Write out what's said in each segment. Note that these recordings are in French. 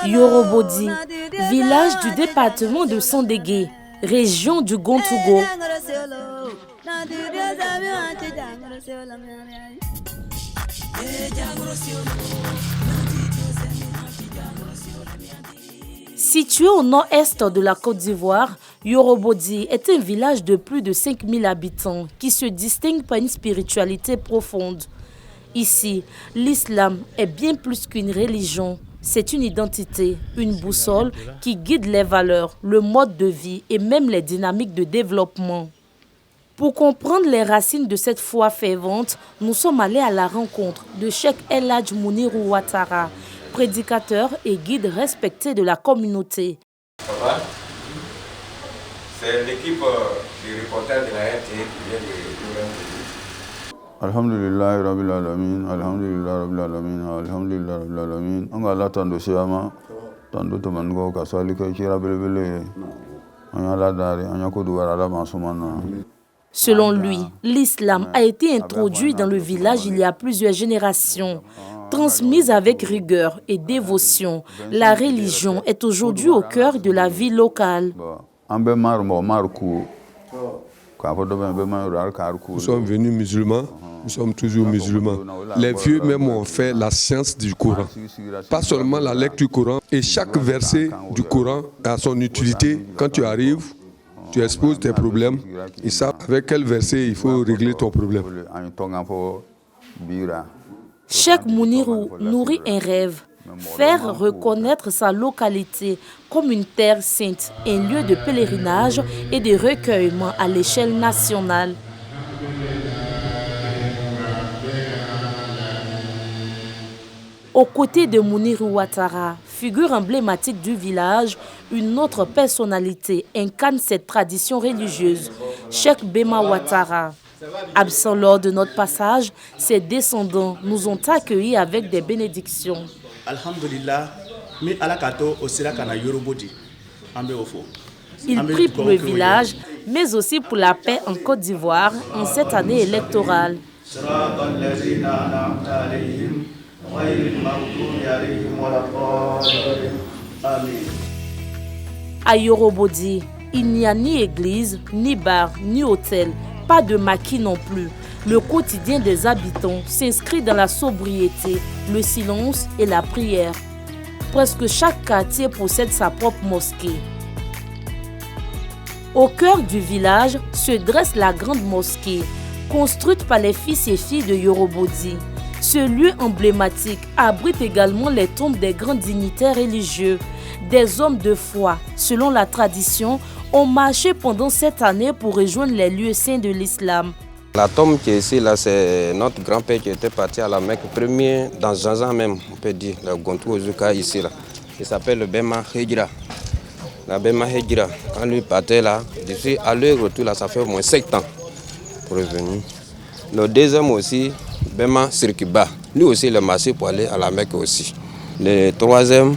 Yorobodi, village du département de Sandégué, région du Gontougo. Situé au nord-est de la Côte d'Ivoire, Yorobodi est un village de plus de 5000 habitants qui se distingue par une spiritualité profonde. Ici, l'islam est bien plus qu'une religion. C'est une identité, une boussole qui guide les valeurs, le mode de vie et même les dynamiques de développement. Pour comprendre les racines de cette foi fervente, nous sommes allés à la rencontre de Cheikh El Hadj Mounirou Ouattara, prédicateur et guide respecté de la communauté. Ça va? C'est l'équipe du reporter de la RT qui vient de nous. Alhamdulillah Rabbil Alamin, Alhamdulillah Rabbil Alamin, Alhamdulillah Rabbil Alamin. On a la tando siyama, tando tomango kasali ka kira belebele. On a la dari, on a kodu wala masumana. Selon lui, l'islam a été introduit dans le village il y a plusieurs générations. Transmise avec rigueur et dévotion, la religion est aujourd'hui au cœur de la vie locale. Nous sommes venus musulmans, nous sommes toujours musulmans. Les vieux même ont fait la science du Coran. Pas seulement la lecture du Coran, et chaque verset du Coran a son utilité. Quand tu arrives, tu exposes tes problèmes, ils savent avec quel verset il faut régler ton problème. Cheikh Mounirou nourrit un rêve, faire reconnaître sa localité comme une terre sainte, un lieu de pèlerinage et de recueillement à l'échelle nationale. Aux côtés de Mounirou Ouattara, figure emblématique du village, une autre personnalité incarne cette tradition religieuse, Cheikh Bema Ouattara. Absent lors de notre passage, ses descendants nous ont accueillis avec des bénédictions. Il prie pour le village, mais aussi pour la paix en Côte d'Ivoire en cette année électorale. À Yorobodi, il n'y a ni église, ni bar, ni hôtel. Pas de maquis non plus. Le quotidien des habitants s'inscrit dans la sobriété, le silence et la prière. Presque chaque quartier possède sa propre mosquée. Au cœur du village se dresse la grande mosquée, construite par les fils et filles de Yorobodi. Ce lieu emblématique abrite également les tombes des grands dignitaires religieux, des hommes de foi. Selon la tradition, ont marché pendant cette année pour rejoindre les lieux saints de l'islam. La tombe qui est ici, là, c'est notre grand-père qui était parti à la Mecque, premier dans Zanzan même, on peut dire, le Gontou Ozuka ici. Là. Il s'appelle le Bema Hedjira. La Bema Hedjira, quand lui partait là, d'ici à leur retour, là, ça fait au moins 7 ans pour revenir. Le deuxième aussi, Bema Sirkiba, lui aussi il est marché pour aller à la Mecque aussi. Le troisième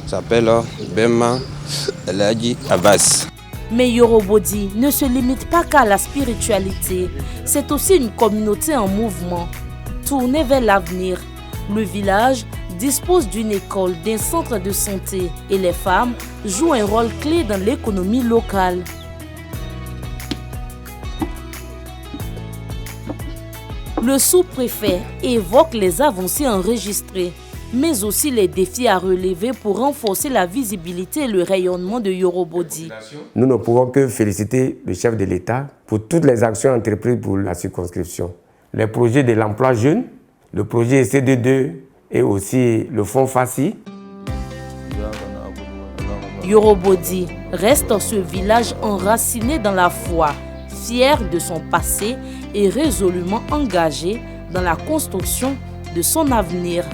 s'appelle Bema El Hadji Abbas. Mais Yorobodi ne se limite pas qu'à la spiritualité. C'est aussi une communauté en mouvement, tournée vers l'avenir. Le village dispose d'une école, d'un centre de santé et les femmes jouent un rôle clé dans l'économie locale. Le sous-préfet évoque les avancées enregistrées, mais aussi les défis à relever pour renforcer la visibilité et le rayonnement de Yorobodi. Nous ne pouvons que féliciter le chef de l'État pour toutes les actions entreprises pour la circonscription. Les projets de l'emploi jeune, le projet CD2 et aussi le fonds FACI. Yorobodi reste ce village enraciné dans la foi, fier de son passé et résolument engagé dans la construction de son avenir.